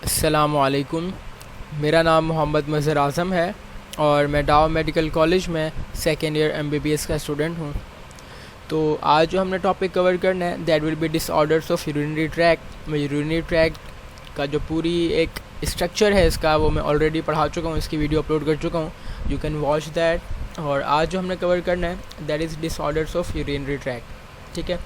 अस्सलामुअलैकुम। मेरा नाम मोहम्मद मज़हर आज़म है और मैं डाव मेडिकल कॉलेज में सेकेंड ईयर एमबीबीएस का स्टूडेंट हूँ। तो आज जो हमने टॉपिक कवर करना है that will be disorders of urinary tract. मैं यूरिनरी ट्रैक्ट का जो पूरी एक स्ट्रक्चर है इसका वो मैं ऑलरेडी पढ़ा चुका हूँ, इसकी वीडियो अपलोड कर चुका हूँ, यू कैन वॉच दैट। और आज जो हमने कवर करना है that is disorders of urinary tract. ठीक है,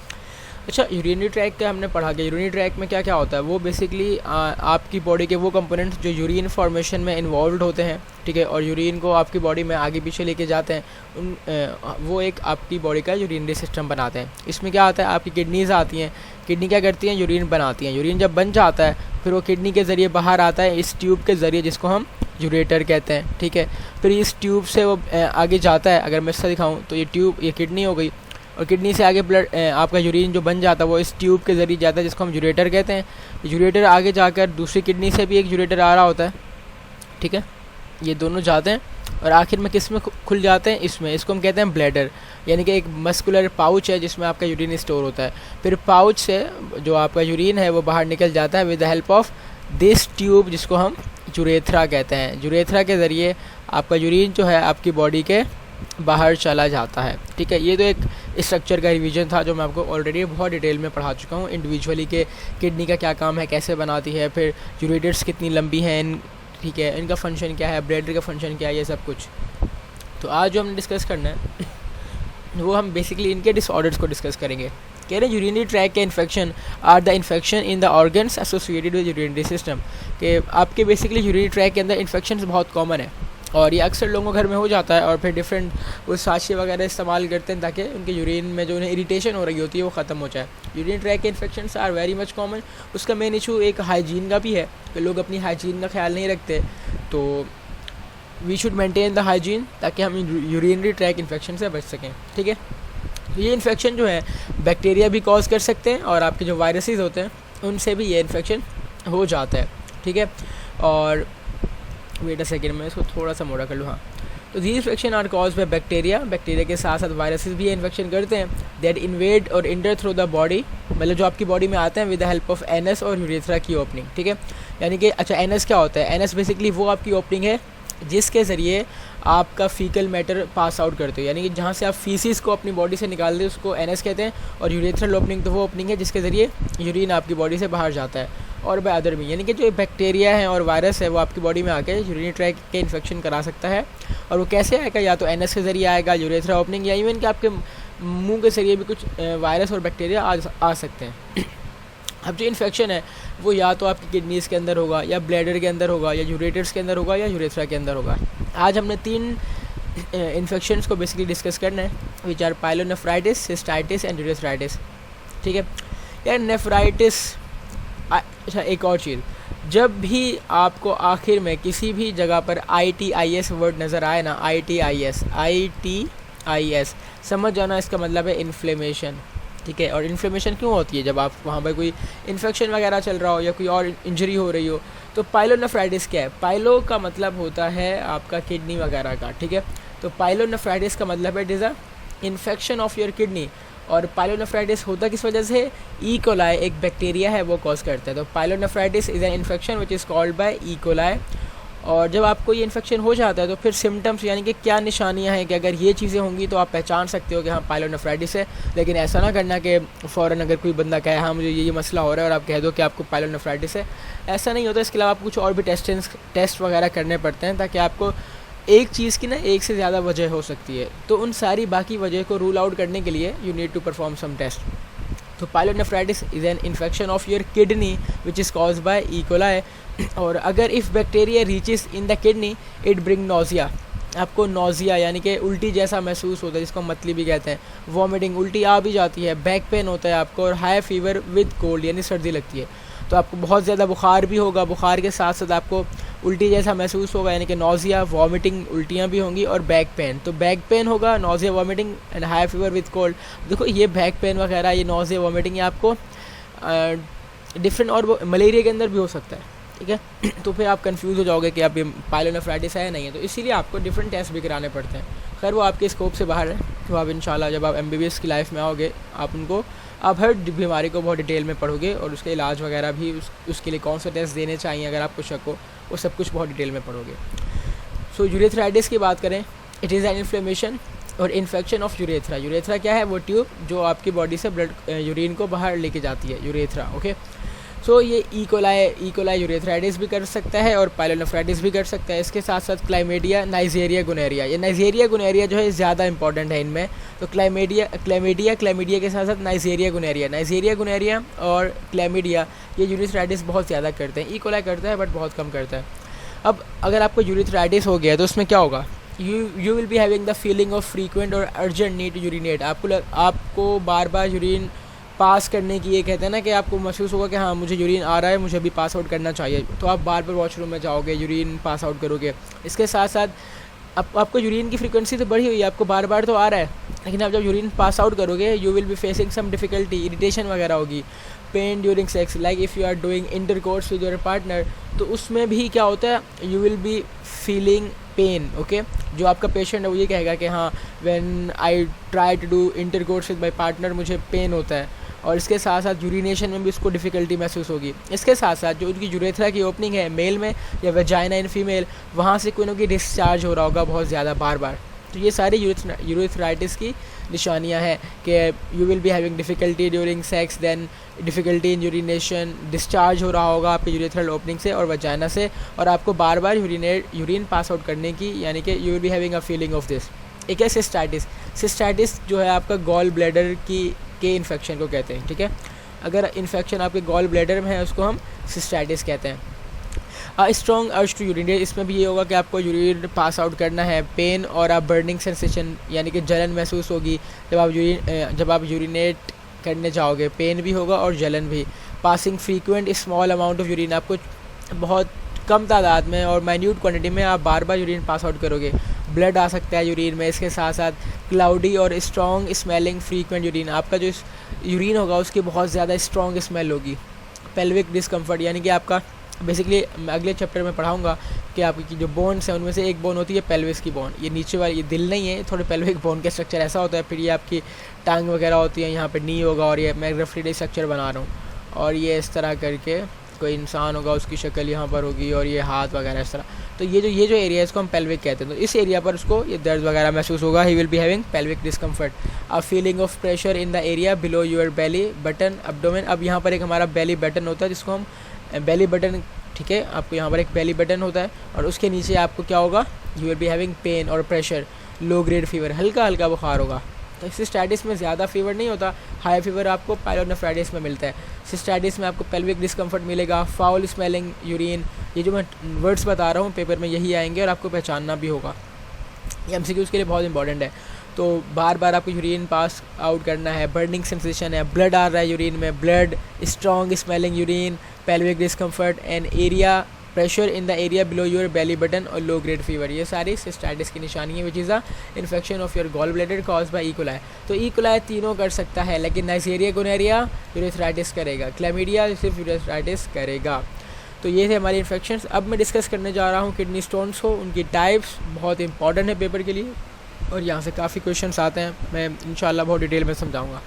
अच्छा, यूरिनरी ट्रैक का हमने पढ़ा कि यूरिनरी ट्रैक में क्या क्या होता है। वो बेसिकली आपकी बॉडी के वो कंपोनेंट्स जो यूरिन फॉर्मेशन में इन्वॉल्व होते हैं, ठीक है, और यूरिन को आपकी बॉडी में आगे पीछे लेके जाते हैं, वो एक आपकी बॉडी का यूरिनरी सिस्टम बनाते हैं। इसमें क्या आता है, आपकी किडनीज़ आती हैं, किडनी क्या करती हैं, यूरिन बनाती हैं। यूरिन जब बन जाता है फिर वो किडनी के ज़रिए बाहर आता है इस ट्यूब के ज़रिए जिसको हम यूरेटर कहते हैं। ठीक है, फिर इस ट्यूब से वो आगे जाता है। अगर मैं इससे दिखाऊँ तो ये ट्यूब, ये किडनी हो गई, और किडनी से आगे ब्लड आपका यूरिन जो बन जाता है वो इस ट्यूब के ज़रिए जाता है जिसको हम यूरेटर कहते हैं। यूरेटर आगे जाकर दूसरी किडनी से भी एक यूरेटर आ रहा होता है। ठीक है, ये दोनों जाते हैं और आखिर में किस में खुल जाते हैं, इसमें। इसको हम कहते हैं ब्लैडर, यानी कि एक मस्कुलर पाउच है जिसमें आपका यूरिन स्टोर होता है। फिर पाउच से जो आपका यूरिन है वो बाहर निकल जाता है with the help of this tube जिसको हम यूरेथ्रा कहते हैं। यूरेथ्रा के ज़रिए आपका यूरिन जो है आपकी बॉडी के बाहर चला जाता है। ठीक है, ये तो एक स्ट्रक्चर का रिवीजन था जो मैं आपको ऑलरेडी बहुत डिटेल में पढ़ा चुका हूँ, इंडिविजुअली के किडनी का क्या काम है, कैसे बनाती है, फिर यूरेटर्स कितनी लंबी हैं, ठीक है, इनका फंक्शन क्या है, ब्लैडर का फंक्शन क्या है, ये सब कुछ। तो आज जो हमने डिस्कस करना है वो हम बेसिकली इनके डिसऑर्डर्स को डिस्कस करेंगे। कह रहे हैं यूरिनरी ट्रैक के infection are the infection in the organs associated with urinary system. कि आपके बेसिकली यूरिनरी ट्रैक के अंदर इन्फेक्शन बहुत कॉमन है और ये अक्सर लोगों के घर में हो जाता है, और फिर डिफरेंट वो साँचे वगैरह इस्तेमाल करते हैं ताकि उनके यूरिन में जो उन्हें इरिटेशन हो रही होती है वो ख़त्म हो जाए। यूरिन ट्रैक के infections are very much common. उसका मेन इशू एक हाइजीन का भी है कि लोग अपनी हाइजीन का ख्याल नहीं रखते, तो we should maintain the hygiene ताकि हम यूरिनरी ट्रैक इन्फेक्शन से बच सकें। ठीक है, ये इन्फेक्शन जो है बैक्टीरिया भी कॉज कर सकते हैं और आपके जो वायरसेस होते हैं उनसे भी ये इन्फेक्शन हो जाता है। ठीक है, और वेट अ सेकेंड, मैं इसको थोड़ा सा मोड़ा कर लूँ। हाँ, तो these infection are cause by bacteria. Bacteria के साथ साथ वायरसेस भी इन्फेक्शन करते हैं दैट इन्वेड और इंटर थ्रू द बॉडी, मतलब जो आपकी बॉडी में आते हैं with the help of anus और यूरेथ्रा की ओपनिंग। ठीक है, यानी कि अच्छा, एनएस क्या होता है? एनएस बेसिकली वो आपकी ओपनिंग है जिसके ज़रिए आपका फीकल मैटर पास आउट करते हो, यानी कि जहाँ से आप फीसिस को अपनी बॉडी से निकालते हो उसको एनएस कहते हैं। और यूरेथ्रल ओपनिंग तो वो ओपनिंग है जिसके ज़रिए यूरिन आपकी बॉडी से बाहर जाता है। और बाय अदर भी, यानी कि जो बैक्टीरिया है और वायरस है वो आपकी बॉडी में आके यूरिनरी ट्रैक के इन्फेक्शन करा सकता है। और वो कैसे आएगा? या तो एनएस के ज़रिए आएगा, यूरेथ्रा ओपनिंग, या इवन कि आपके मुँह के ज़रिए भी कुछ वायरस और बैक्टीरिया आ सकते हैं। अब जो इन्फेक्शन है वो या तो आपकी किडनीज़ के अंदर होगा, या ब्लैडर के अंदर होगा, या यूरेटर्स के अंदर होगा, या यूरेथ्रा के अंदर होगा। आज हमने 3 इन्फेक्शंस को बेसिकली डिस्कस करना है, which are pyelonephritis, cystitis and urethritis. ठीक है यार, नेफ्राइटिस। अच्छा, एक और चीज़, जब भी आपको आखिर में किसी भी जगह पर ITIS वर्ड नज़र आए ना, ITIS समझ जाना, इसका मतलब है इन्फ्लेमेशन। ठीक है, और इन्फ्लेमेशन क्यों होती है? जब आप वहाँ पर कोई इन्फेक्शन वगैरह चल रहा हो या कोई और इंजरी हो रही हो। तो पाइलोनेफ्राइटिस क्या है? पाइलो का मतलब होता है आपका किडनी वगैरह का। ठीक है, तो पाइलोनेफ्राइटिस का मतलब है it is a infection of your kidney. और पाइलोनेफ्राइटिस होता किस वजह से? ई कोलाई एक बैक्टीरिया है वो कॉज करता है। तो pyelonephritis is an infection which is called by E coli. और जब आपको ये इन्फेक्शन हो जाता है तो फिर सिम्टम्स, यानी कि क्या निशानियां हैं कि अगर ये चीज़ें होंगी तो आप पहचान सकते हो कि हाँ पाइलोनेफ्राइटिस है। लेकिन ऐसा ना करना कि फ़ौरन अगर कोई बंदा कहे हाँ मुझे ये मसला हो रहा है और आप कह दो कि आपको पाइलोनेफ्राइटिस है, ऐसा नहीं होता। इसके अलावा आप कुछ और भी टेस्ट वगैरह करने पड़ते हैं ताकि आपको एक चीज़ की ना एक से ज़्यादा वजह हो सकती है, तो उन सारी बाकी वजह को रूल आउट करने के लिए you need to perform some test. तो pyelonephritis is an infection of your kidney which is cause by E coli. और अगर if bacteria reaches in the kidney it bring nausea, आपको नोज़िया यानी कि उल्टी जैसा महसूस होता है जिसको मतली भी कहते हैं, वॉमिटिंग, उल्टी आ भी जाती है, बैक पेन होता है आपको, और हाई फीवर विद कोल्ड यानी सर्दी लगती है। तो आपको बहुत ज़्यादा बुखार भी होगा, बुखार के साथ साथ आपको उल्टी जैसा महसूस होगा, यानी कि नोज़िया, वॉमिटिंग, उल्टियाँ भी होंगी, और बैक पेन। तो बैक पेन होगा, nausea, vomiting and high fever with cold. देखो ये बैक पेन वगैरह, ये नोज़िया, वॉमिटिंग, ये आपको डिफरेंट और वो मलेरिया के अंदर भी हो सकता है। ठीक है, तो फिर आप कंफ्यूज हो जाओगे कि आप ये पाइलोनेफ्राइटिस है या नहीं है। तो इसीलिए आपको डिफरेंट टेस्ट भी कराने पड़ते हैं। खैर वो आपके स्कोप से बाहर है, तो आप इंशाल्लाह जब आप MBBS की लाइफ में आओगे आप उनको आप हर बीमारी को बहुत डिटेल में पढ़ोगे और उसके इलाज वगैरह भी उसके लिए कौन सा टेस्ट देने चाहिए अगर आपको शक हो, वो सब कुछ बहुत डिटेल में पढ़ोगे। सो यूरेथ्राइटिस की बात करें, इट इज़ एन इन्फ्लेमेशन और इन्फेक्शन ऑफ यूरेथ्रा। यूरेथ्रा क्या है? वो ट्यूब जो आपकी बॉडी से ब्लड यूरिन को बाहर लेके जाती है, यूरेथ्रा। ओके, सो ये ई-कोलाई यूरेथ्राइटिस भी कर सकता है और पाइलोनेफ्राइटिस भी कर सकता है। इसके साथ साथ क्लाइमेडिया, नाइजेरिया गोनेरिया, ये नाइजेरिया गोनेरिया जो है ज़्यादा इंपॉर्टेंट है इनमें। तो क्लाइमेडिया के साथ साथ नाइजेरिया गोनेरिया और क्लाइमेडिया, ये यूरेथ्राइटिस बहुत ज़्यादा करते हैं। ई-कोलाई करता है बट बहुत कम करता है। अब अगर आपको यूरेथ्राइटिस हो गया तो उसमें क्या होगा? You will be having the feeling of frequent और अर्जेंट नीड टू यूरिनेट। आपको बार बार यूरिन पास करने की, ये कहते हैं ना कि आपको महसूस होगा कि हाँ मुझे यूरिन आ रहा है, मुझे अभी पास आउट करना चाहिए, तो आप बार बार वॉशरूम में जाओगे, यूरिन पास आउट करोगे। इसके साथ साथ आपको यूरिन की फ्रीक्वेंसी तो बढ़ी हुई है, आपको बार बार तो आ रहा है, लेकिन आप जब यूरिन पास आउट करोगे you will be facing some difficulty, irritation वगैरह होगी। Pain during sex, like if you are doing intercourse with your partner, तो उसमें भी क्या होता है? You will be feeling pain. Okay, जो आपका पेशेंट है वो ये कहेगा कि हाँ when I try to do intercourse with my partner मुझे पेन होता है। और इसके साथ साथ यूरिनेशन में भी उसको डिफ़िकल्टी महसूस होगी। इसके साथ साथ जो उनकी यूरेथ्रा की ओपनिंग है मेल में या वेजाइना इन फीमेल, वहाँ से कोई ना कोई डिस्चार्ज हो रहा होगा बहुत ज़्यादा बार बार। तो ये सारी यूरेथ्राइटिस की निशानियाँ हैं कि you will be having difficulty during sex, then difficulty in urination, discharge हो रहा होगा आपके यूरेथ्रल ओपनिंग से और वजाइना से, और आपको बार बार यूरिन पास आउट करने की, यानी कि you will be having a feeling of this. एक है सिस्टाइटिस जो है आपका गॉल ब्लैडर के इन्फेक्शन को कहते हैं। ठीक है, अगर इन्फेक्शन आपके गॉल ब्लैडर में है उसको हम सिस्टाइटिस कहते हैं। स्ट्रॉन्ग अर्ज टू यूरिनेट, इसमें भी ये होगा कि आपको यूरिन पास आउट करना है। पेन और आप बर्निंग सेंसेशन, यानी कि जलन महसूस होगी जब आप यूरिनेट करने जाओगे, पेन भी होगा और जलन भी। Passing frequent small amount of urine, आपको बहुत कम तादाद में और माइन्यूट क्वांटिटी में आप बार बार यूरिन पास आउट करोगे। ब्लड आ सकता है यूरिन में। इसके साथ साथ क्लाउडी और स्ट्रॉन्ग स्मेलिंग फ्रीक्वेंट यूरिन, आपका जो यूरिन होगा उसकी बहुत ज़्यादा स्ट्रॉन्ग स्मेल होगी। पेल्विक डिस्कम्फर्ट, यानी कि आपका बेसिकली मैं अगले चैप्टर में पढ़ाऊंगा कि आपकी जो बोन्स हैं उनमें से एक बोन होती है पेल्विस की बोन, ये नीचे वाली, ये दिल नहीं है, थोड़े पेल्विक बोन का स्ट्रक्चर ऐसा होता है। फिर ये आपकी टांग वगैरह होती है, यहाँ पे नी होगा और ये मैं ग्राफिटी स्ट्रक्चर बना रहा हूँ, और ये इस तरह करके कोई इंसान होगा उसकी शक्ल यहाँ पर होगी और ये हाथ वगैरह इस तरह। तो ये जो एरिया है इसको हम पेल्विक कहते हैं। तो इस एरिया पर उसको ये दर्द वगैरह महसूस होगा। He will be having pelvic discomfort. A feeling of pressure in the area below your belly button abdomen. अब यहाँ पर एक हमारा बेली बटन होता है जिसको हम बेली बटन, ठीक है, आपको यहाँ पर एक बेली बटन होता है और उसके नीचे आपको क्या होगा? You will be having pain और प्रेशर। लो ग्रेड फीवर, हल्का हल्का बुखार होगा। तो सिस्टाइटिस में ज़्यादा फीवर नहीं होता, हाई फीवर आपको पाइलोनेफ्राइटिस में मिलता है। सिस्टाइटिस में आपको पेल्विक डिस्कम्फर्ट मिलेगा, फाउल स्मेलिंग यूरिन। ये जो मैं वर्ड्स बता रहा हूँ पेपर में यही आएंगे और आपको पहचानना भी होगा। ये एमसीक्यूज़ के लिए बहुत इंपॉर्टेंट है। तो बार बार आपको यूरिन पास आउट करना है। बर्निंग सेंसेशन है, ब्लड आ रहा है यूरिन में, blood, strong smelling urine, pelvic discomfort and area pressure in the area below your belly button और लो ग्रेड फीवर। ये सारी सिस्टाइटिस की निशानी है, which is a infection of your gall bladder cause by E coli. तो E coli तीनों कर सकता है, लेकिन नाइजेरिया गोनेरिया यूरेथ्राइटिस करेगा, क्लैमिडिया सिर्फ यूरेथ्राइटिस करेगा। तो ये थे हमारे इन्फेक्शंस। अब मैं डिस्कस करने जा रहा हूँ किडनी स्टोन्स को, उनकी टाइप्स, बहुत इंपॉर्टेंट है पेपर के लिए और यहाँ से काफ़ी क्वेश्चंस आते हैं, मैं इंशाल्लाह बहुत डिटेल में समझाऊंगा।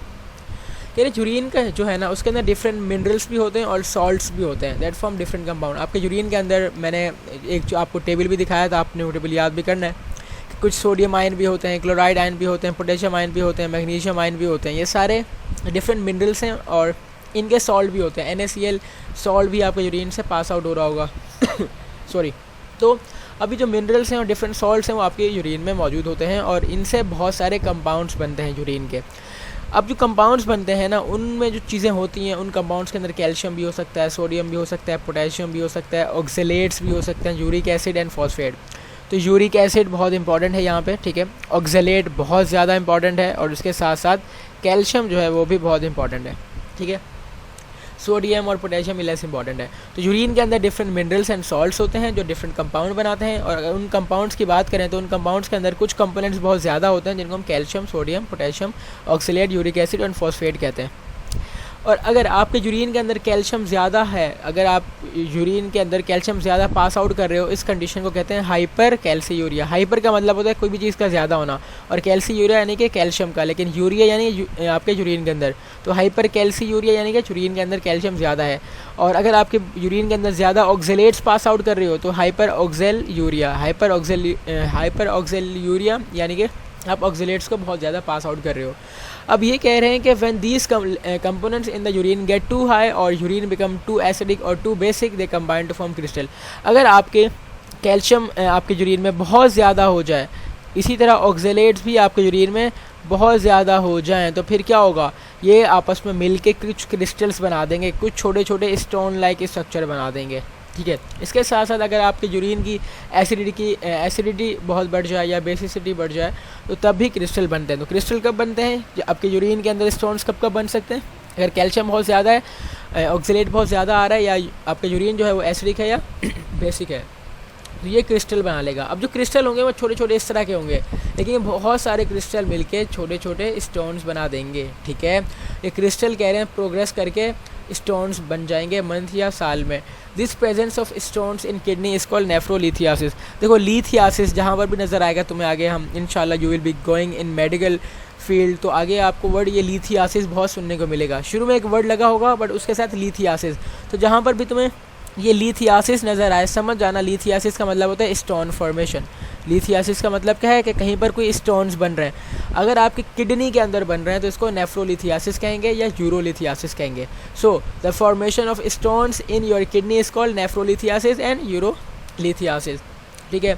कह रहे यूरिन का जो है ना उसके अंदर डिफरेंट मिनरल्स भी होते हैं और सॉल्ट्स भी होते हैं, दैट फॉर्म डिफरेंट कंपाउंड। आपके यूरिन के अंदर मैंने एक जो आपको टेबल भी दिखाया था, आपने वो टेबल याद भी करना है। कुछ सोडियम आयन भी होते हैं, क्लोराइड आयन भी होते हैं, पोटेशियम आयन भी होते हैं, मैग्नीशियम आयन भी होते हैं। ये सारे डिफरेंट मिनरल्स हैं और इनके सॉल्ट भी होते हैं। NaCl सॉल्ट भी आपके यूरिन से पास आउट हो रहा होगा सॉरी। तो अभी जो मिनरल्स हैं और डिफरेंट सॉल्ट्स हैं वो आपके यूरिन में मौजूद होते हैं और इनसे बहुत सारे कंपाउंड्स बनते हैं यूरिन के। अब जो कंपाउंड्स बनते हैं ना उनमें जो चीज़ें होती हैं उन कंपाउंड्स के अंदर कैल्शियम भी हो सकता है, सोडियम भी हो सकता है, पोटेशियम भी हो सकता है, ऑक्जेलेट्स भी हो सकते हैं, यूरिक एसिड एंड फॉस्फेट। तो यूरिक एसिड बहुत इंपॉर्टेंट है यहाँ पे, ठीक है। ऑक्जेलेट बहुत ज़्यादा इंपॉर्टेंट है और उसके साथ साथ कैल्शियम जो है वो भी बहुत इंपॉर्टेंट है, ठीक है। सोडियम और पोटेशियम लेस इंपॉर्टेंट है। तो यूरिन के अंदर डिफरेंट मिनरल्स एंड सॉल्ट्स होते हैं जो डिफरेंट कंपाउंड बनाते हैं और अगर उन कंपाउंड्स की बात करें तो उन कंपाउंड्स के अंदर कुछ कंपोनेंट्स बहुत ज़्यादा होते हैं जिनको हम calcium, sodium, potassium, oxalate, uric acid और फॉस्फेट कहते हैं। और अगर आपके यूरिन के अंदर कैल्शियम ज़्यादा है, अगर आप यूरिन के अंदर कैल्शियम ज़्यादा पास आउट कर रहे हो, इस कंडीशन को कहते हैं हाइपर कैल्सीयूरिया। हाइपर का मतलब होता है कोई भी चीज़ का ज़्यादा होना, और कैल्सीयूरिया यानी कि कैल्शियम का, लेकिन यूरिया यानी आपके यूरिन के अंदर। तो हाइपर कैल्सीयूरिया यानी कि यूरिन के अंदर कैल्शियम ज़्यादा है। और अगर आपके यूरिन के अंदर ज़्यादा ऑक्जेलेट्स पास आउट कर रहे हो तो हाइपर ऑक्जेलयूरिया। हाइपर ऑक्जेलयूरिया यानी कि आप ऑक्जेलेट्स को बहुत ज़्यादा पास आउट कर रहे हो। अब ये कह रहे हैं कि when these components in the urine get too high और यूरिन बिकम टू एसिडिक और too basic, they combine to form crystal. अगर आपके कैल्शियम आपके यूरिन में बहुत ज़्यादा हो जाए, इसी तरह ऑक्जेलेट्स भी आपके यूरिन में बहुत ज़्यादा हो जाएं, तो फिर क्या होगा, ये आपस में मिल के कुछ क्रिस्टल्स बना देंगे, कुछ छोटे छोटे स्टोन लाइक स्ट्रक्चर बना देंगे। ठीक है, इसके साथ साथ अगर आपके यूरिन की एसिडिटी बहुत बढ़ जाए या बेसिसिटी बढ़ जाए तो तब भी क्रिस्टल बनते हैं। तो क्रिस्टल कब बनते हैं, आपके यूरिन के अंदर स्टोन्स कब कब बन सकते हैं, अगर कैल्शियम बहुत ज़्यादा है, ऑक्जेलेट बहुत ज़्यादा आ रहा है, या आपका यूरिन जो है वो एसिडिक है या बेसिक है, तो ये क्रिस्टल बना लेगा। अब जो क्रिस्टल होंगे वो छोटे छोटे इस तरह के होंगे, लेकिन ये बहुत सारे क्रिस्टल मिलके छोटे छोटे स्टोन्स बना देंगे। ठीक है, ये क्रिस्टल कह रहे हैं प्रोग्रेस करके स्टोन्स बन जाएंगे मंथ या साल में। This presence of stones in kidney is called nephrolithiasis. देखो लिथियासिस जहाँ पर भी नज़र आएगा तुम्हें आगे, हम इंशाल्लाह you will be going in medical field, तो आगे आपको वर्ड ये लिथियासिस बहुत सुनने को मिलेगा। शुरू में एक वर्ड लगा होगा बट उसके साथ लिथियासिस, तो जहाँ पर भी तुम्हें ये लिथियासिस नज़र आए समझ जाना लिथियासिस का मतलब होता है स्टोन फॉर्मेशन। लिथियासिस का मतलब क्या है कि कहीं पर कोई स्टोन्स बन रहे हैं। अगर आपकी किडनी के अंदर बन रहे हैं तो इसको नेफ्रोलिथियासिस कहेंगे या यूरोलिथियासिस कहेंगे। So the formation of stones in your kidney is called nephrolithiasis and urolithiasis. ठीक है,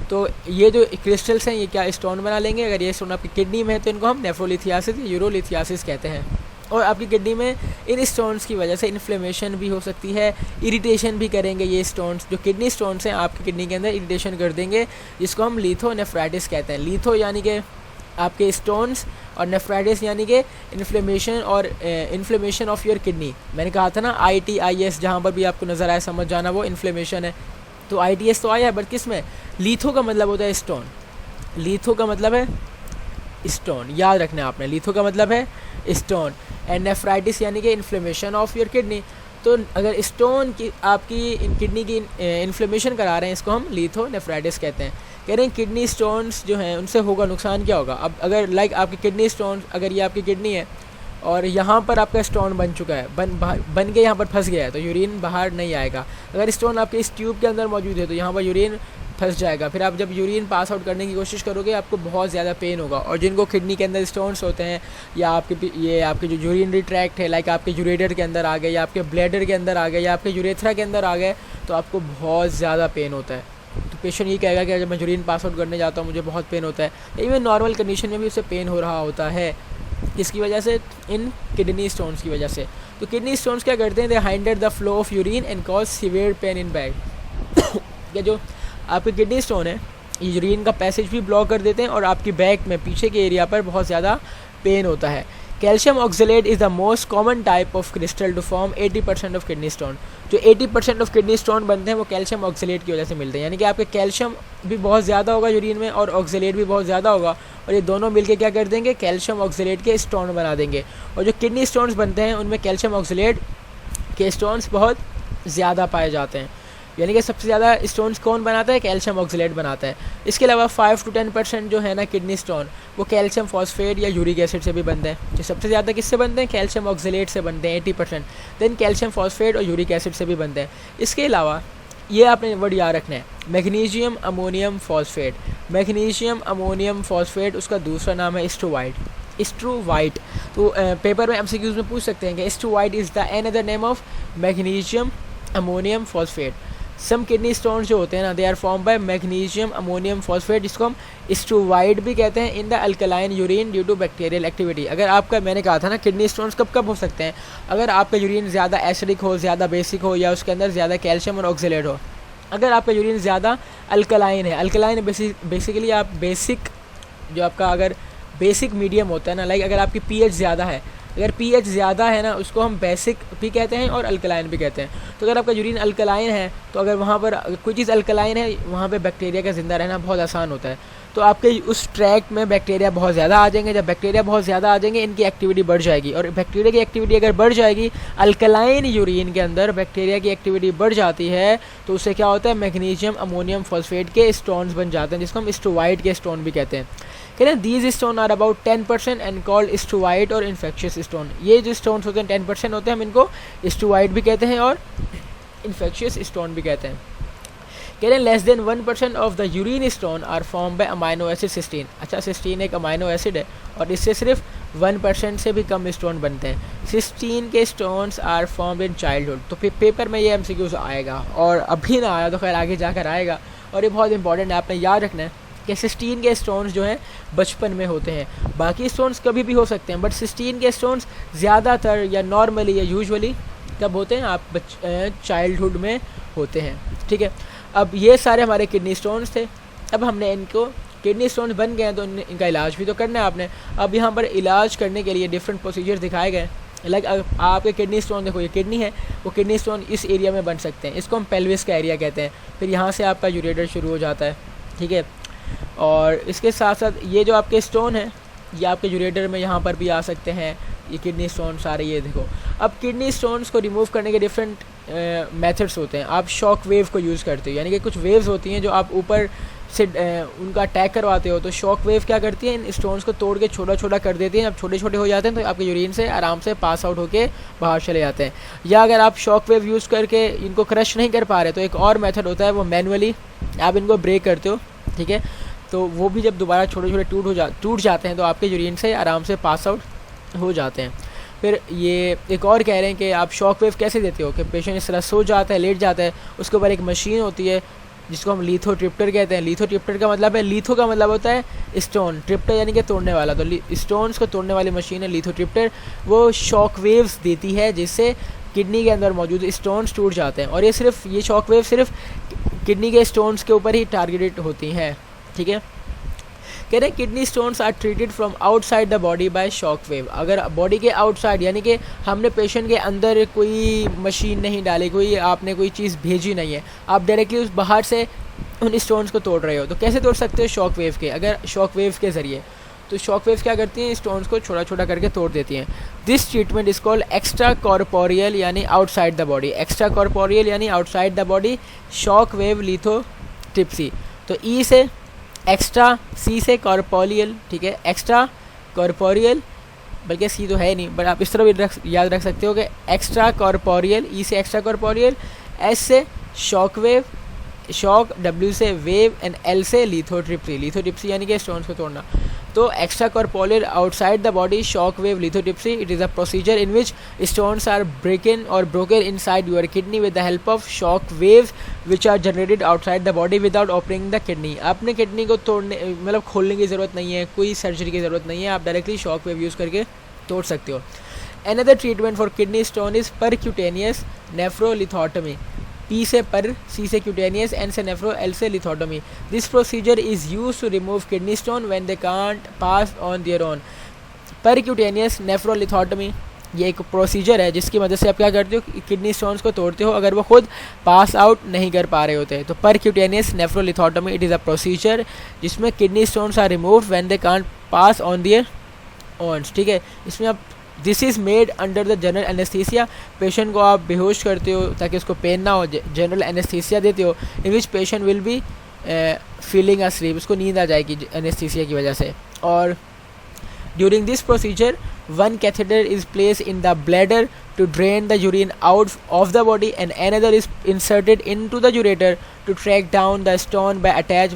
तो ये जो क्रिस्टल्स हैं ये क्या स्टोन बना लेंगे, अगर ये स्टोन आपकी किडनी में है तो इनको हम नेफ्रोलिथियासिस या यूरोलिथियासिस कहते हैं। और आपकी किडनी में इन स्टोन्स की वजह से इन्फ्लेमेशन भी हो सकती है, इरिटेशन भी करेंगे। ये स्टोन्स जो किडनी स्टोन्स हैं आपकी किडनी के अंदर इरिटेशन कर देंगे, जिसको हम लीथोनेफ्राइटिस कहते हैं। लीथो यानी कि आपके स्टोन्स और नेफ्राइटिस यानी कि इन्फ्लेमेशन और इन्फ्लेमेशन ऑफ योर किडनी। मैंने कहा था ना ITIS, जहाँ पर भी आपको नज़र आए समझ जाना वो इन्फ्लेमेशन है। तो ITS तो आया है बट किस में, लीथो का मतलब होता है स्टोन। लीथो का मतलब है स्टोन, याद रखना आपने, लीथो का मतलब है स्टोन। एंड नेफ्राइटिस यानी कि इन्फ्लेमेशन ऑफ योर किडनी। तो अगर स्टोन की आपकी किडनी की इन्फ्लेमेशन करा रहे हैं, इसको हम लीथोनेफ्राइटिस कहते हैं। कह रहे हैं किडनी स्टोन्स जो हैं उनसे होगा नुकसान क्या होगा। अब अगर आपकी किडनी स्टोन, अगर ये आपकी किडनी है और यहाँ पर आपका स्टोन बन चुका है, बन के यहाँ पर फंस गया है, तो यूरिन बाहर नहीं आएगा। अगर स्टोन आपके इस ट्यूब के अंदर मौजूद है तो यहाँ पर यूरिन फंस जाएगा। फिर आप जब यूरिन पास आउट करने की कोशिश करोगे आपको बहुत ज़्यादा पेन होगा। और जिनको किडनी के अंदर स्टोन्स होते हैं या आपके जो यूरिनरी ट्रैक्ट है, लाइक आपके यूरेटर के अंदर आ गए या आपके ब्लैडर के अंदर आ गए या आपके यूरेथ्रा के अंदर आ गए, तो आपको बहुत ज़्यादा पेन होता है। तो पेशेंट ये कहेगा कि जब मैं यूरिन पास आउट करने जाता हूँ मुझे बहुत पेन होता है। इवन नॉर्मल कंडीशन में भी उससे पेन हो रहा होता है। किसकी वजह से, इन किडनी स्टोन्स की वजह से। तो किडनी स्टोन्स क्या करते हैं, they hinder the flow of urine and cause severe pain in back. या जो आपके किडनी स्टोन है ये यूरिन का पैसेज भी ब्लॉक कर देते हैं और आपकी बैक में पीछे के एरिया पर बहुत ज़्यादा पेन होता है। Calcium oxalate is the most common type of crystal to form 80% of kidney stone. जो 80% ऑफ किडनी स्टोन बनते हैं वो कैल्शियम ऑक्जेलेट की वजह से मिलते हैं। यानी कि आपके कैल्शियम भी बहुत ज़्यादा होगा यूरिन में और ऑक्जेलेट भी बहुत ज़्यादा होगा, और ये दोनों मिलके क्या कर देंगे, कैल्शियम ऑक्जेलेट के स्टोन बना देंगे। और जो किडनी स्टोन्स बनते हैं उनमें कैल्शियम ऑक्जेलेट के स्टोन्स बहुत ज़्यादा पाए जाते हैं। यानी कि सबसे ज़्यादा स्टोन्स कौन बनाता है, कैल्शियम ऑक्जेलेट बनाता है। इसके अलावा 5 to 10% जो है ना किडनी स्टोन वो कैल्शियम फॉस्फेट या यूरिक एसिड से भी बनते हैं। जो सबसे ज़्यादा किससे बनते हैं, कैल्शियम ऑक्जेलेट से बनते हैं 80%। देन कैल्शियम फॉस्फेट और यूरिक एसिड से भी बनते हैं। इसके अलावा ये आपने वर्ड याद रखना है, magnesium ammonium phosphate. Magnesium ammonium phosphate उसका दूसरा नाम है स्ट्रूवाइट। तो पेपर में MCQs में पूछ सकते हैं कि struvite is the another name of magnesium ammonium phosphate. Some kidney stone जो होते हैं ना, they are form by magnesium ammonium phosphate, जिसको हम स्ट्रूवाइड भी कहते हैं, in the alkaline urine due to bacterial activity. अगर आपका, मैंने कहा था ना किडनी स्टोन्स कब कब हो सकते हैं, अगर आपका यूरिन ज़्यादा एसिडिक हो, ज़्यादा बेसिक हो, या उसके अंदर ज़्यादा कैल्शियम और ऑक्जेलेट हो। अगर आपका यूरिन ज़्यादा अल्कलाइन है, अल्कलाइन बेसिकली आप बेसिक जो आपका अगर बेसिक मीडियम होता है ना, लाइक अगर आपकी pH ज़्यादा है, अगर pH ज़्यादा है ना उसको हम बेसिक भी कहते हैं और अल्कलाइन भी कहते हैं। तो अगर आपका यूरिन अल्कलाइन है तो अगर वहाँ पर कोई चीज़ अल्कलाइन है वहाँ पे बैक्टीरिया का ज़िंदा रहना बहुत आसान होता है। तो आपके उस ट्रैक में बैक्टीरिया बहुत ज़्यादा आ जाएंगे। जब बैक्टीरिया बहुत ज़्यादा आ जाएंगे इनकी एक्टिविटी बढ़ जाएगी, और बैक्टीरिया की एक्टिविटी अगर बढ़ जाएगी, अल्कलाइन यूरिन के अंदर बैक्टीरिया की एक्टिविटी बढ़ जाती है, तो उससे क्या होता है, मैग्नीशियम अमोनियम फॉस्फेट के स्टोन्स बन जाते हैं, जिसको हम स्टोवाइट के स्टोन भी कहते हैं। कहते हैं these stone are about 10% and called struvite और इन्फेक्शियस स्टोन। ये जो स्टोन्स होते हैं 10% होते हैं, हम इनको स्टोवाइट भी कहते हैं और इन्फेक्शियस स्टोन भी कहते हैं। कहते हैं less than 1% of the urine stone are form by amino acid cystine. अच्छा, सिस्टीन एक अमाइनो एसिड है और इससे सिर्फ 1% से भी कम स्टोन बनते हैं। सिस्टीन के stones are form in childhood. तो पेपर में ये एमसीक्यूज आएगा, और अभी ना आया तो खैर आगे जाकर आएगा, और ये बहुत इंपॉर्टेंट है, आपने याद रखना है कि सिस्टीन के स्टोन्स जो हैं बचपन में होते हैं। बाकी स्टोन्स कभी भी हो सकते हैं, बट सिस्टीन के स्टोन्स ज़्यादातर या नॉर्मली या यूजुअली कब होते हैं, आप चाइल्डहुड में होते हैं। ठीक है, अब ये सारे हमारे किडनी स्टोन्स थे। अब हमने इनको, किडनी स्टोन्स बन गए हैं तो इनका इलाज भी तो करना है आपने। अब यहाँ पर इलाज करने के लिए डिफरेंट प्रोसीजर दिखाए गए। लाइक आपके किडनी स्टोन देखो, ये किडनी है, वो किडनी स्टोन इस एरिया में बन सकते हैं, इसको हम पेल्विस का एरिया कहते हैं। फिर यहाँ से आपका यूरेटर शुरू हो जाता है। ठीक है, और इसके साथ साथ ये जो आपके स्टोन है ये आपके यूरेटर में यहाँ पर भी आ सकते हैं, ये किडनी स्टोन सारे। ये देखो, अब किडनी स्टोन्स को रिमूव करने के डिफरेंट मेथड्स होते हैं। आप शॉक वेव को यूज़ करते हो, यानी कि कुछ वेव्स होती हैं जो आप ऊपर से उनका अटैक करवाते हो, तो शॉक वेव क्या करती है, इन स्टोन्स को तोड़ के छोटा छोटा कर देती हैं। जब छोटे छोटे हो जाते हैं तो आपके यूरिन से आराम से पास आउट होके बाहर चले जाते हैं। या अगर आप शॉक वेव यूज़ करके इनको क्रश नहीं कर पा रहे तो एक और मेथड होता है, वो मैनुअली आप इनको ब्रेक करते हो। ठीक है, तो वो भी जब दोबारा छोटे छोटे टूट जाते हैं तो आपके यूरिन से आराम से पास आउट हो जाते हैं। फिर ये एक और कह रहे हैं कि आप शॉक वेव कैसे देते हो, कि पेशेंट इस तरह सो जाता है, लेट जाता है, उसके ऊपर एक मशीन होती है जिसको हम लिथोट्रिप्टर कहते हैं। लिथोट्रिप्टर का मतलब है, लिथो का मतलब होता है स्टोन, ट्रिप्टर यानी कि तोड़ने वाला, तो स्टोन्स को तोड़ने वाली मशीन है लिथोट्रिप्टर। वो शॉक वेव्स देती है जिससे किडनी के अंदर मौजूद स्टोन्स टूट जाते हैं, और ये शॉक वेव सिर्फ किडनी के स्टोन्स के ऊपर ही टारगेटेड होती हैं। ठीक है, कह रहे हैं kidney stones are treated from outside the body by shock wave. अगर बॉडी के आउटसाइड, यानी कि हमने पेशेंट के अंदर कोई मशीन नहीं डाली, आपने कोई चीज़ भेजी नहीं है, आप डायरेक्टली उस बाहर से उन स्टोन्स को तोड़ रहे हो, तो कैसे तोड़ सकते हो, शॉक वेव के। अगर शॉक वेव के ज़रिए, तो शॉक वेव क्या करती हैं, स्टोन्स को छोटा छोटा करके तोड़ देती हैं। This treatment is called extracorporeal यानी outside the body. Extracorporeal यानी outside the body, shock wave lithotripsy. तो ई से एक्स्ट्रा, सी से कॉर्पोरियल। ठीक है, एक्स्ट्रा कॉर्पोरियल, बल्कि सी तो है नहीं, बट आप इस तरह भी याद रख सकते हो कि एक्स्ट्रा कॉर्पोरियल, ई से एक्स्ट्रा कॉर्पोरियल, एस से शॉक वेव, शॉक, डब्ल्यू से वेव, एंड एल से लिथोट्रिप्सी। लिथोट्रिप्सी यानी कि स्टोन्स को तोड़ना। तो extra corporeal outside the body, shock wave, lithotripsy. It is a procedure in which stones are broken inside your kidney with the help of shock waves which are generated outside the body without opening the kidney. अपने kidney को तोड़ने, मतलब खोलने की ज़रूरत नहीं है, कोई सर्जरी की ज़रूरत नहीं है, आप डायरेक्टली शॉक वेव यूज़ करके तोड़ सकते हो। Another treatment for kidney stone is percutaneous nephrolithotomy. P से पर, C से cutaneous, N से nephro, L से lithotomy. This procedure is used to remove kidney stone when they can't pass on their own. Percutaneous nephrolithotomy ये एक procedure है जिसकी मदद से आप क्या करते हो, किडनी स्टोन्स को तोड़ते हो अगर वो खुद पास आउट नहीं कर पा रहे होते हैं। तो percutaneous nephrolithotomy it is a procedure जिसमें kidney stones are removed when they can't pass on their owns. ठीक है, इसमें आप this is made under the general anaesthesia. Patient को आप बेहोश करते हो ताकि उसको पेन ना हो, जनरल एनेस्थीसिया देते हो, in which patient will be feeling asleep, उसको नींद आ जाएगी एनेस्थीसिया की वजह से। और during this procedure one catheter is placed in the bladder to drain the urine out of the body and another is inserted into the ureter to track down the stone by attached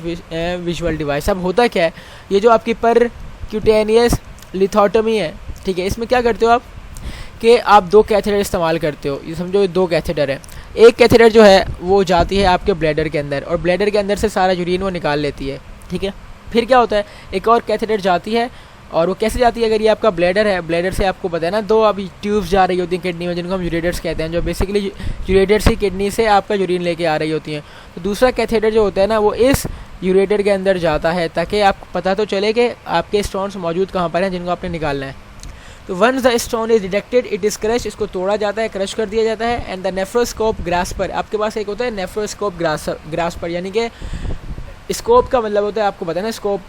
visual device। अब होता क्या है, ये जो आपकी percutaneous lithotomy है, ठीक है, इसमें क्या करते हो आप कि आप दो कैथेटर इस्तेमाल करते हो। ये समझो दो कैथेटर है, एक कैथेटर जो है वो जाती है आपके ब्लैडर के अंदर और ब्लैडर के अंदर से सारा यूरिन वो निकाल लेती है। ठीक है, फिर क्या होता है, एक और कैथेटर जाती है और वो कैसे जाती है, अगर ये आपका ब्लैडर है, ब्लैडर से आपको पता है ना दो अभी ट्यूब्स जा रही होती हैं किडनी में जिनको हम यूरेटर्स कहते हैं, जो बेसिकली यूरेटर्स ही किडनी से आपका यूरिन लेके आ रही होती हैं। तो दूसरा कैथेटर जो होता है ना वो इस यूरेटर के अंदर जाता है ताकि आपको पता तो चले कि आपके स्टोन्स मौजूद कहाँ पर हैं जिनको आपने निकालना है। तो once the stone is detected it is crush, इसको तोड़ा जाता है, क्रश कर दिया जाता है। एंड द नेफ्रोस्कोप ग्रास्पर, आपके पास एक होता है नेफ्रोस्कोप ग्रास्पर, यानी कि स्कोप का मतलब होता है, आपको पता है ना scope,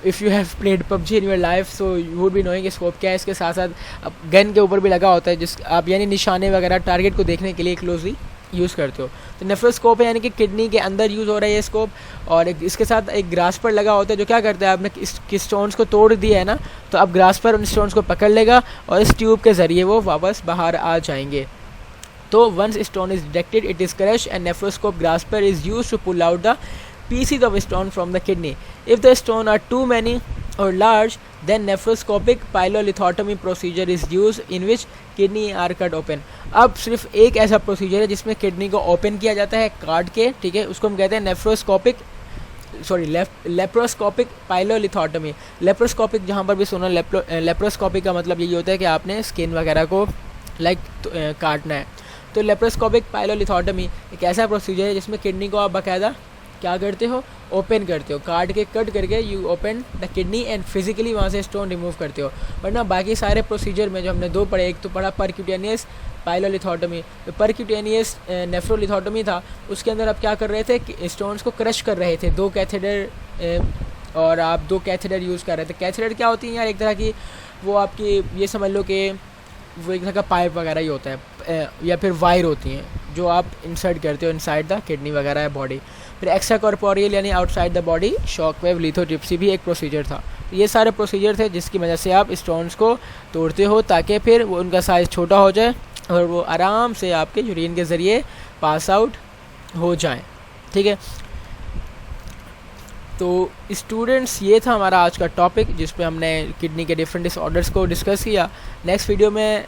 if you have played PUBG in your life so you would be knowing scope क्या है। इसके साथ साथ अब गन के ऊपर भी लगा होता है, जिस आप यानी निशाने वगैरह टारगेट को देखने के लिए क्लोजली यूज़ करते हो। तो नेफ्रोस्कोप है यानी कि किडनी के अंदर यूज़ हो रहा है ये स्कोप। और इसके साथ एक ग्रास पर लगा होता है जो क्या करता है, आपने स्टोन्स को तोड़ दिया है ना, तो अब ग्रास पर उन स्टोन्स को पकड़ लेगा और इस ट्यूब के ज़रिए वो वापस बाहर आ जाएंगे। तो once stone is detected it is crush and nephroscope grasper is use to pull out the pieces of stone from the kidney. If the stone are too many or large, then nephroscopic pylolithotomy procedure is used in which kidney are cut open. अब सिर्फ एक ऐसा procedure है जिसमें kidney को open किया जाता है काट के, ठीक है, उसको हम कहते हैं लेप्रोस्कोपिक पाइलोलिथोटमी। लेप्रोस्कोपिक जहाँ पर भी सुना, लेप्रोस्कोपिक का मतलब यही होता है कि आपने स्किन वगैरह को काटना है। तो लेप्रोस्कोपिक पाइलोलिथोटमी एक ऐसा प्रोसीजर है जिसमें किडनी को आप बाकायदा क्या करते हो, ओपन करते हो, काट के कट करके you open the kidney and physically वहाँ से स्टोन रिमूव करते हो। वरना बाकी सारे प्रोसीजर में जो हमने दो पढ़े, एक तो पढ़ा परक्यूटेनियस पाइलोलिथोटमी, तो परक्यूटेनियस नेफ्रोलिथोटमी था, उसके अंदर आप क्या कर रहे थे कि स्टोन्स को क्रश कर रहे थे, दो कैथेटर और आप दो कैथेटर यूज़ कर रहे थे। कैथेटर क्या होती है यार, एक तरह की वो आपकी ये समझ लो कि वो एक तरह का पाइप वगैरह ही होता है या फिर वायर होती हैं जो आप इंसर्ट करते हो इनसाइड द किडनी वगैरह है बॉडी। फिर एक्स्ट्रा कॉर्पोरियल यानी outside the body shockwave lithotripsy भी एक प्रोसीजर था। तो ये सारे प्रोसीजर थे जिसकी वजह से आप स्टोन्स को तोड़ते हो ताकि फिर वो उनका साइज़ छोटा हो जाए और वो आराम से आपके यूरिन के ज़रिए पास आउट हो जाएं, ठीक है। तो स्टूडेंट्स ये था हमारा आज का टॉपिक जिस पे हमने किडनी के डिफरेंट डिसऑर्डर्स को डिस्कस किया। नेक्स्ट वीडियो में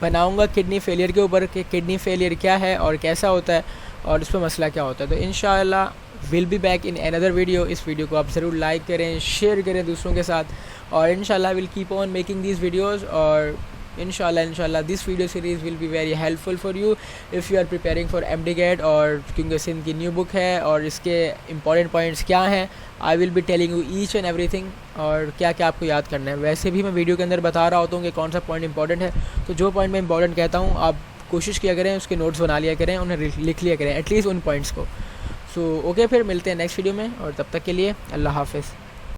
बनाऊंगा किडनी फेलियर के ऊपर कि किडनी फेलियर क्या है और कैसा होता है और उस पर मसला क्या होता है। तो इंशाल्लाह will be back in another video. इस वीडियो को आप ज़रूर लाइक करें, शेयर करें दूसरों के साथ और इंशाल्लाह will keep on making these videos. और इंशाल्लाह this video series will be very helpful for you if you are preparing for MD-GAT। और क्योंकि सिंध की न्यू बुक है और इसके इंपॉर्टेंट पॉइंट्स क्या हैं, I will be telling you each and everything और क्या क्या आपको याद करना है। वैसे भी मैं वीडियो के अंदर बता रहा होता हूँ कि कौन सा पॉइंट इंपॉर्टेंट है, तो जो पॉइंट मैं इंपॉर्टेंट कहता हूँ आप कोशिश किया करें, उसके नोट्स बना लिया करें, उन्हें लिख लिया करें एटलीस्ट उन पॉइंट्स को। सो ओके, फिर मिलते हैं नेक्स्ट वीडियो में और तब तक के लिए अल्लाह हाफ़िज़।